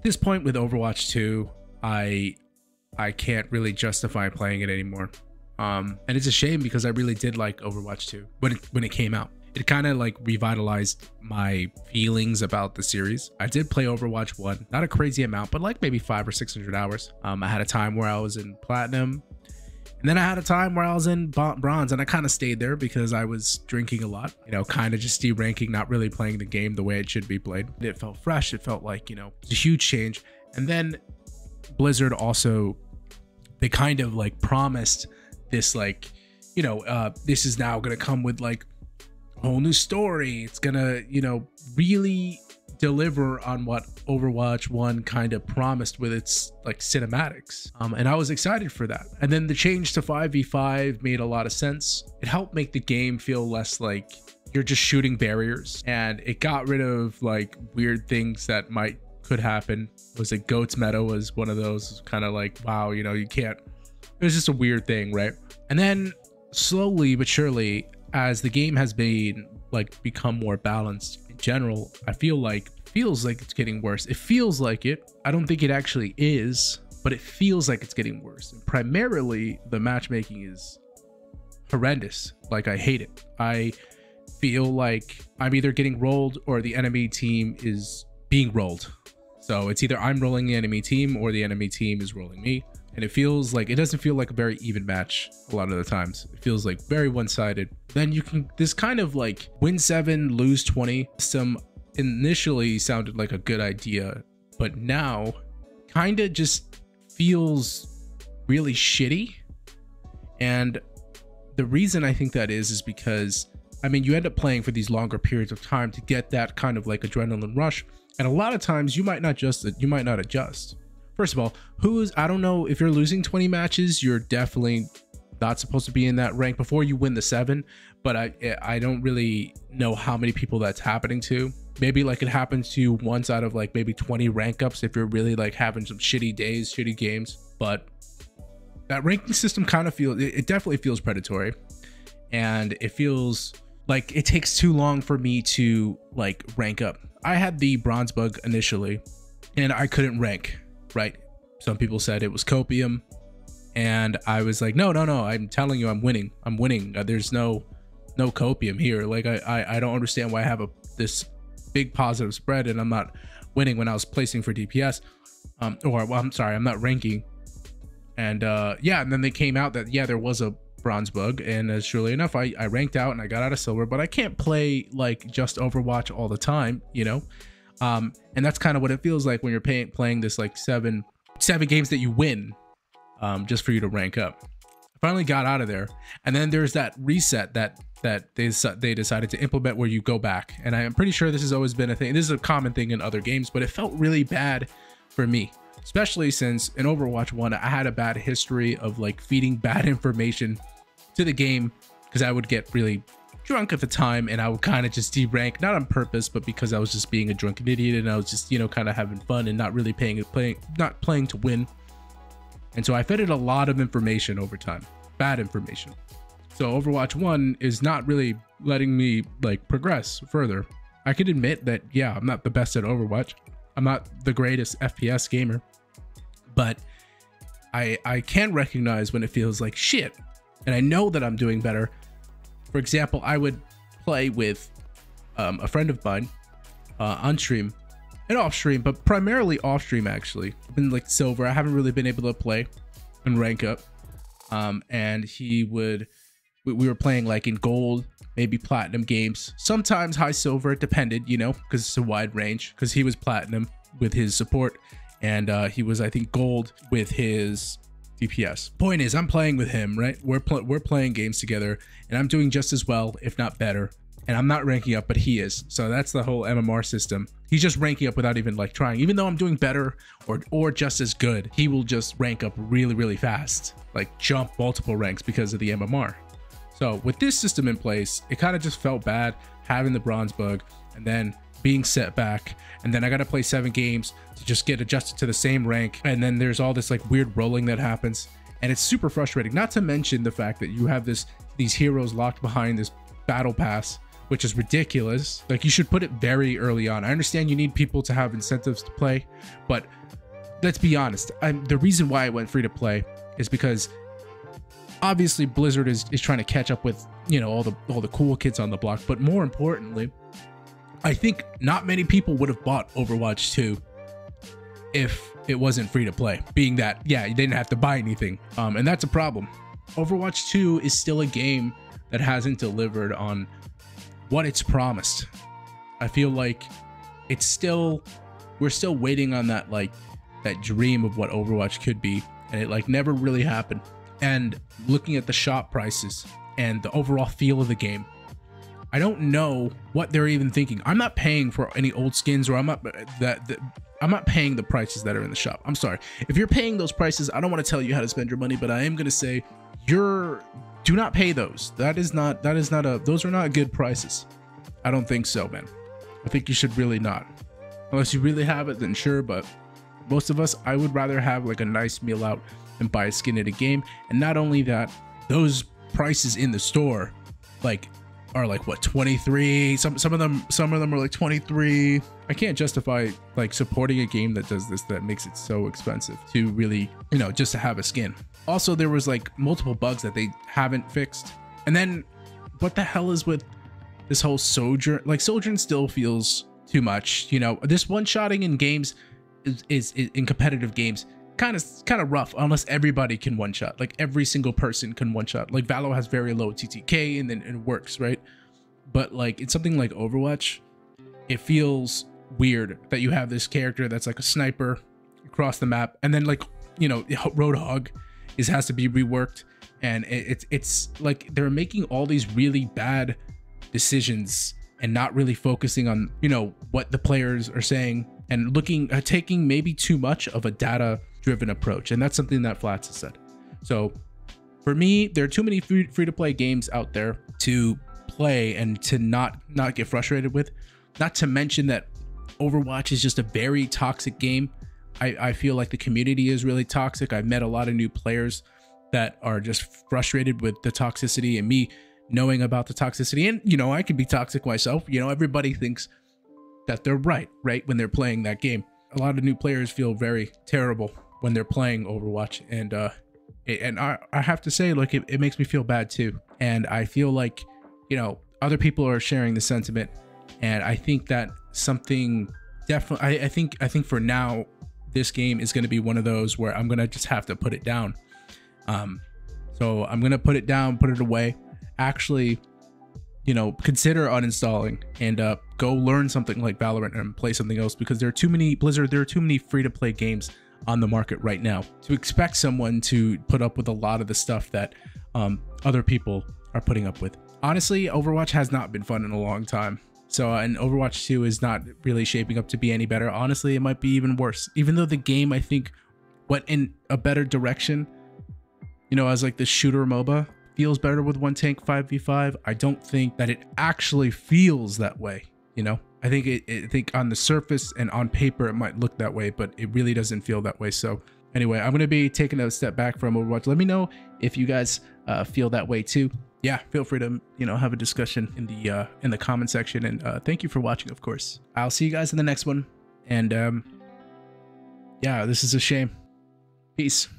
At this point with Overwatch 2, I can't really justify playing it anymore. And it's a shame because I really did like Overwatch 2 when it came out. It kind of like revitalized my feelings about the series. I did play Overwatch 1, not a crazy amount, but like maybe 500 or 600 hours. I had a time where I was in platinum, and then I had a time where I was in bronze, and I kind of stayed there because I was drinking a lot, you know, kind of just de-ranking, not really playing the game the way it should be played. It felt fresh. It felt like, you know, it's a huge change. And then Blizzard also, they kind of like promised this, like, you know, this is now going to come with like a whole new story. It's going to, you know, really deliver on what Overwatch 1 kind of promised with its like cinematics. And I was excited for that. And then the change to 5v5 made a lot of sense. It helped make the game feel less like you're just shooting barriers, and it got rid of like weird things that could happen. Was it goats meta was one of those, kind of like, wow, you know, you can't, it was just a weird thing, right? And then slowly but surely, as the game has been like become more balanced in general, I feels like it's getting worse. It feels like it. I don't think it actually is, but it feels like it's getting worse. And primarily the matchmaking is horrendous. Like, I hate it. I feel like I'm either getting rolled or the enemy team is being rolled. So it's either I'm rolling the enemy team or the enemy team is rolling me. And it feels like, it doesn't feel like a very even match a lot of the times. It feels like very one-sided. Then you can, this kind of like win 7, lose 20 system initially sounded like a good idea, but now kind of just feels really shitty. And the reason I think that is because, I mean, you end up playing for these longer periods of time to get that kind of like adrenaline rush. And a lot of times you might not adjust. First of all, I don't know, if you're losing 20 matches, you're definitely not supposed to be in that rank before you win the 7. But I don't really know how many people that's happening to. Maybe like it happens to you once out of like maybe 20 rank ups if you're really like having some shitty days, shitty games. But that ranking system kind of feels, it definitely feels predatory. And it feels like it takes too long for me to like rank up. I had the bronze bug initially and I couldn't rank. Right, some people said it was copium, and I was like, no, I'm telling you, I'm winning. There's no copium here. Like, I don't understand why I have this big positive spread and I'm not winning when I was placing for DPS, well, I'm sorry, I'm not ranking. And yeah, and then they came out that, yeah, there was a bronze bug, and surely enough, I ranked out and I got out of silver. But I can't play like just Overwatch all the time, you know. And that's kind of what it feels like when you're playing this like seven games that you win, just for you to rank up. I finally got out of there, and then there's that reset that they decided to implement where you go back. And I am pretty sure this has always been a thing. This is a common thing in other games, but it felt really bad for me, especially since in Overwatch 1 I had a bad history of like feeding bad information to the game, because I would get really drunk at the time and I would kind of just derank, not on purpose, but because I was just being a drunken idiot and I was just, you know, kind of having fun and not really not playing to win. And so I fed it a lot of information over time, bad information. So Overwatch 1 is not really letting me like progress further. I can admit that, yeah, I'm not the best at Overwatch. I'm not the greatest FPS gamer, but I can recognize when it feels like shit, and I know that I'm doing better. For example, I would play with a friend of mine on stream and off stream, but primarily off stream actually. I've been like silver. I haven't really been able to play and rank up. And we were playing like in gold, maybe platinum games, sometimes high silver. It depended, you know, because it's a wide range. Because he was platinum with his support, and he was, I think, gold with his DPS. Point is, I'm playing with him, right? We're playing games together, and I'm doing just as well, if not better. And I'm not ranking up, but he is. So that's the whole MMR system. He's just ranking up without even like trying. Even though I'm doing better or just as good, he will just rank up really, really fast, like jump multiple ranks because of the MMR. So with this system in place, it kind of just felt bad having the bronze bug and then being set back, and then I got to play 7 games to just get adjusted to the same rank, and then there's all this like weird rolling that happens, and it's super frustrating. Not to mention the fact that you have these heroes locked behind this battle pass which is ridiculous. Like, you should put it very early on. I understand you need people to have incentives to play, but let's be honest. The reason why I went free to play is because obviously Blizzard is trying to catch up with, you know, all the cool kids on the block. But more importantly, I think not many people would have bought Overwatch 2 if it wasn't free to play, being that, yeah, you didn't have to buy anything. And that's a problem. Overwatch 2 is still a game that hasn't delivered on what it's promised. I feel like we're still waiting on that, like, that dream of what Overwatch could be, and it like never really happened. And looking at the shop prices and the overall feel of the game, I don't know what they're even thinking. I'm not paying for any old skins, or I'm not paying the prices that are in the shop. I'm sorry. If you're paying those prices, I don't want to tell you how to spend your money, but I am going to say do not pay those. Those are not good prices. I don't think so, man. I think you should really not. Unless you really have it, then sure, but most of us, I would rather have like a nice meal out and buy a skin in a game. And not only that, those prices in the store are like what, 23? Some of them are like 23. I can't justify like supporting a game that does this, that makes it so expensive to really, you know, just to have a skin. Also, there was like multiple bugs that they haven't fixed. And then what the hell is with this whole Sojourn? Like, Sojourn still feels too much, you know. This one-shotting in games is in competitive games kind of rough, unless everybody can one shot. Like, every single person can one shot. Like, Valo has very low TTK, and then it works, right? But like, it's something like Overwatch, it feels weird that you have this character that's like a sniper across the map, and then, like, you know, Roadhog has to be reworked, and it's like they're making all these really bad decisions and not really focusing on, you know, what the players are saying, and taking maybe too much of a data-driven approach. And that's something that Flats has said. So for me, there are too many free-to-play games out there to play and to not get frustrated with. Not to mention that Overwatch is just a very toxic game. I feel like the community is really toxic. I've met a lot of new players that are just frustrated with the toxicity, and me knowing about the toxicity. And, you know, I can be toxic myself. You know, everybody thinks that they're right when they're playing that game. A lot of new players feel very terrible when they're playing Overwatch, and I have to say, like, it makes me feel bad too. And I feel like, you know, other people are sharing the sentiment, and I think that something definitely, I think for now, this game is going to be one of those where I'm going to just have to put it down. So I'm going to put it down, put it away. Actually, you know, consider uninstalling and go learn something like Valorant and play something else, because there are too many free-to-play games on the market right now to expect someone to put up with a lot of the stuff that other people are putting up with. Honestly, Overwatch has not been fun in a long time. So, and Overwatch 2 is not really shaping up to be any better. Honestly, it might be even worse. Even though the game, I think, went in a better direction, you know, as like the shooter MOBA feels better with one tank 5v5. I don't think that it actually feels that way, you know? I think on the surface and on paper it might look that way, but it really doesn't feel that way. So anyway, I'm going to be taking a step back from Overwatch. Let me know if you guys feel that way too. Yeah, feel free to, you know, have a discussion in the comment section. And thank you for watching, of course. I'll see you guys in the next one. And yeah, this is a shame. Peace.